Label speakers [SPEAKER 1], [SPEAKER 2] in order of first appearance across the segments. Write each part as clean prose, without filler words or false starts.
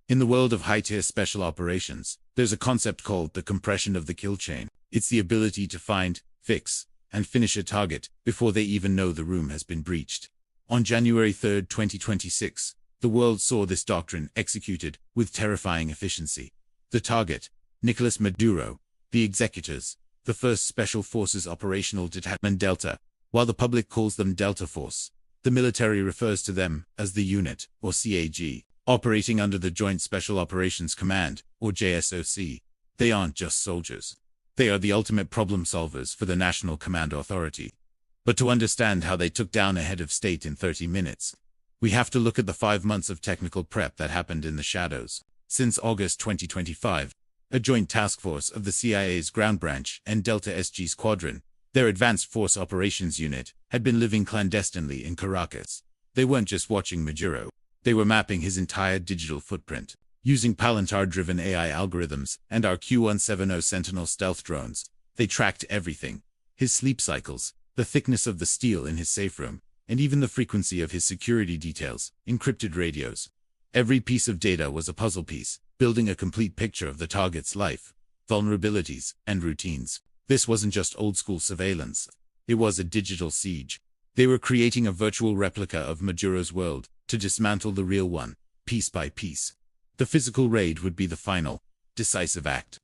[SPEAKER 1] In the world of high-tier special operations, there's a concept called the compression of the kill chain. It's the ability to find, fix, and finish a target before they even know the room has been breached. On January 3, 2026, the world saw this doctrine executed with terrifying efficiency. The target, Nicolás Maduro, the executors, the 1st Special Forces Operational Detachment Delta, while the public calls them Delta Force. The military refers to them as the unit, or CAG, operating under the Joint Special Operations Command, or JSOC. They aren't just soldiers. They are the ultimate problem solvers for the National Command Authority. But to understand how they took down a head of state in 30 minutes, we have to look at the 5 months of technical prep that happened in the shadows. Since August 2025, a joint task force of the CIA's Ground Branch and Delta SG Squadron, their Advanced Force Operations Unit, had been living clandestinely in Caracas. They weren't just watching Maduro. They were mapping his entire digital footprint. Using Palantir-driven AI algorithms and our Q-170 Sentinel stealth drones, they tracked everything. His sleep cycles, the thickness of the steel in his safe room, and even the frequency of his security details, encrypted radios. Every piece of data was a puzzle piece, building a complete picture of the target's life, vulnerabilities, and routines. This wasn't just old-school surveillance. It was a digital siege. They were creating a virtual replica of Maduro's world to dismantle the real one, piece by piece. The physical raid would be the final, decisive act.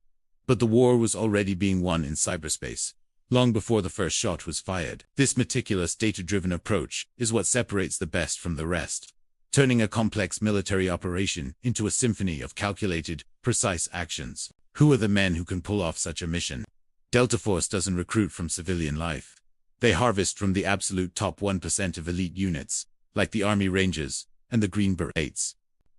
[SPEAKER 1] But the war was already being won in cyberspace, long before the first shot was fired. This meticulous data-driven approach is what separates the best from the rest, turning a complex military operation into a symphony of calculated, precise actions. Who are the men who can pull off such a mission? Delta Force doesn't recruit from civilian life. They harvest from the absolute top 1% of elite units, like the Army Rangers and the Green Berets.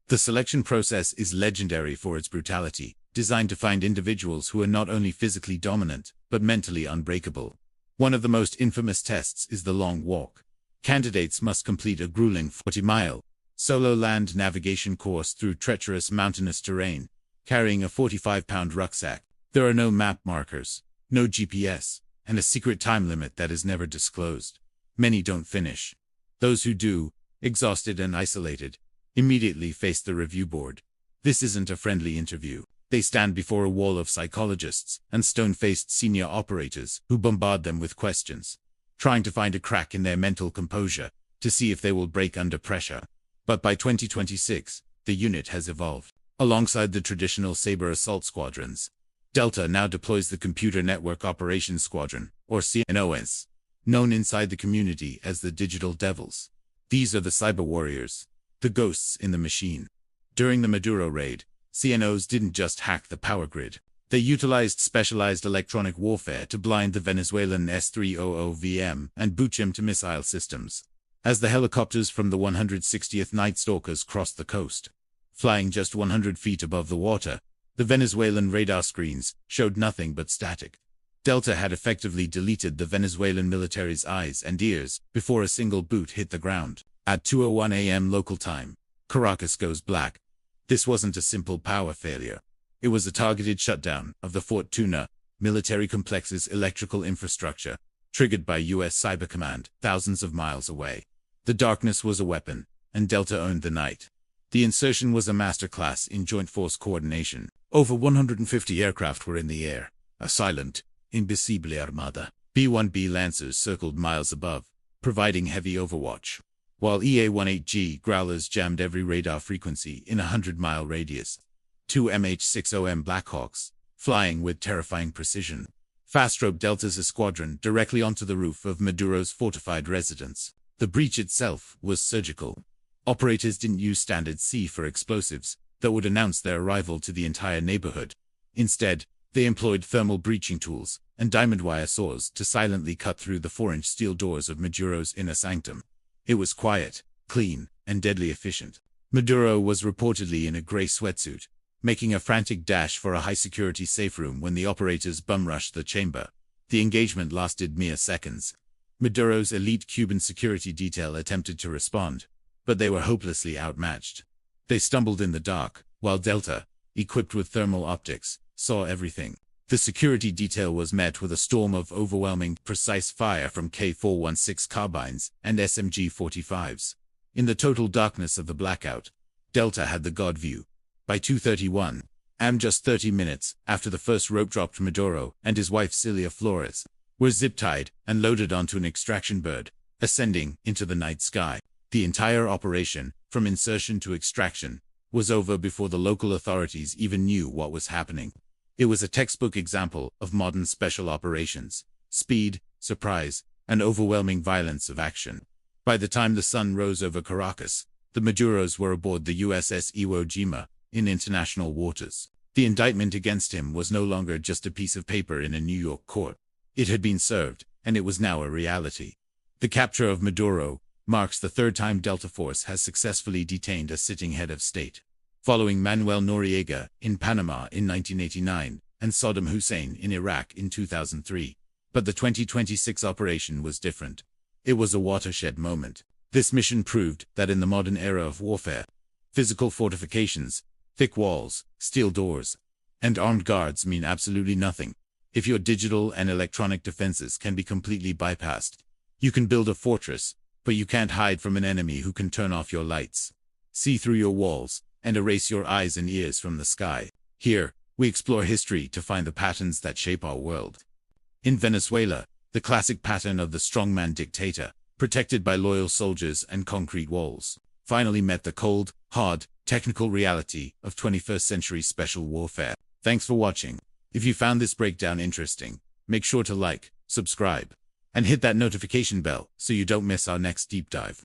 [SPEAKER 1] The selection process is legendary for its brutality, designed to find individuals who are not only physically dominant, but mentally unbreakable. One of the most infamous tests is the long walk. Candidates must complete a grueling 40-mile, solo land navigation course through treacherous mountainous terrain, carrying a 45-pound rucksack. There are no map markers, no GPS, and a secret time limit that is never disclosed. Many don't finish. Those who do, exhausted and isolated, immediately face the review board. This isn't a friendly interview. They stand before a wall of psychologists and stone-faced senior operators who bombard them with questions, trying to find a crack in their mental composure to see if they will break under pressure. But by 2026, the unit has evolved. Alongside the traditional Sabre assault squadrons, Delta now deploys the Computer Network Operations Squadron, or CNOS, known inside the community as the Digital Devils. These are the cyber warriors, the ghosts in the machine. During the Maduro raid, CNOs didn't just hack the power grid. They utilized specialized electronic warfare to blind the Venezuelan S-300VM and boot him to missile systems. As the helicopters from the 160th Night Stalkers crossed the coast, flying just 100 feet above the water, the Venezuelan radar screens showed nothing but static. Delta had effectively deleted the Venezuelan military's eyes and ears before a single boot hit the ground. At 2:01 a.m. local time, Caracas goes black. This wasn't a simple power failure. It was a targeted shutdown of the Fortuna military complex's electrical infrastructure, triggered by U.S. Cyber Command thousands of miles away. The darkness was a weapon, and Delta owned the night. The insertion was a masterclass in joint force coordination. Over 150 aircraft were in the air, a silent, invisible armada. B-1B Lancers circled miles above, providing heavy overwatch, while EA-18G Growlers jammed every radar frequency in a 100-mile radius. 2 MH-60M Blackhawks, flying with terrifying precision, fast-roped Delta's squadron directly onto the roof of Maduro's fortified residence. The breach itself was surgical. Operators didn't use standard C for explosives that would announce their arrival to the entire neighborhood. Instead, they employed thermal breaching tools and diamond wire saws to silently cut through the 4-inch steel doors of Maduro's inner sanctum. It was quiet, clean, and deadly efficient. Maduro was reportedly in a gray sweatsuit, making a frantic dash for a high-security safe room when the operators bum-rushed the chamber. The engagement lasted mere seconds. Maduro's elite Cuban security detail attempted to respond, but they were hopelessly outmatched. They stumbled in the dark, while Delta, equipped with thermal optics, saw everything. The security detail was met with a storm of overwhelming, precise fire from K416 carbines and SMG-45s. In the total darkness of the blackout, Delta had the God view. By 2:31 am, just 30 minutes after the first rope dropped, Maduro and his wife Celia Flores were zip-tied and loaded onto an extraction bird, ascending into the night sky. The entire operation, from insertion to extraction, was over before the local authorities even knew what was happening. It was a textbook example of modern special operations: speed, surprise, and overwhelming violence of action. By the time the sun rose over Caracas, the Maduros were aboard the USS Iwo Jima in international waters. The indictment against him was no longer just a piece of paper in a New York court. It had been served, and it was now a reality. The capture of Maduro marks the third time Delta Force has successfully detained a sitting head of state, following Manuel Noriega in Panama in 1989 and Saddam Hussein in Iraq in 2003. But the 2026 operation was different. It was a watershed moment. This mission proved that in the modern era of warfare, physical fortifications, thick walls, steel doors, and armed guards mean absolutely nothing if your digital and electronic defenses can be completely bypassed. You can build a fortress, but you can't hide from an enemy who can turn off your lights, see through your walls, and erase your eyes and ears from the sky. Here, we explore history to find the patterns that shape our world. In Venezuela, the classic pattern of the strongman dictator, protected by loyal soldiers and concrete walls, finally met the cold, hard, technical reality of 21st century special warfare. Thanks for watching. If you found this breakdown interesting, make sure to like, subscribe, and hit that notification bell so you don't miss our next deep dive.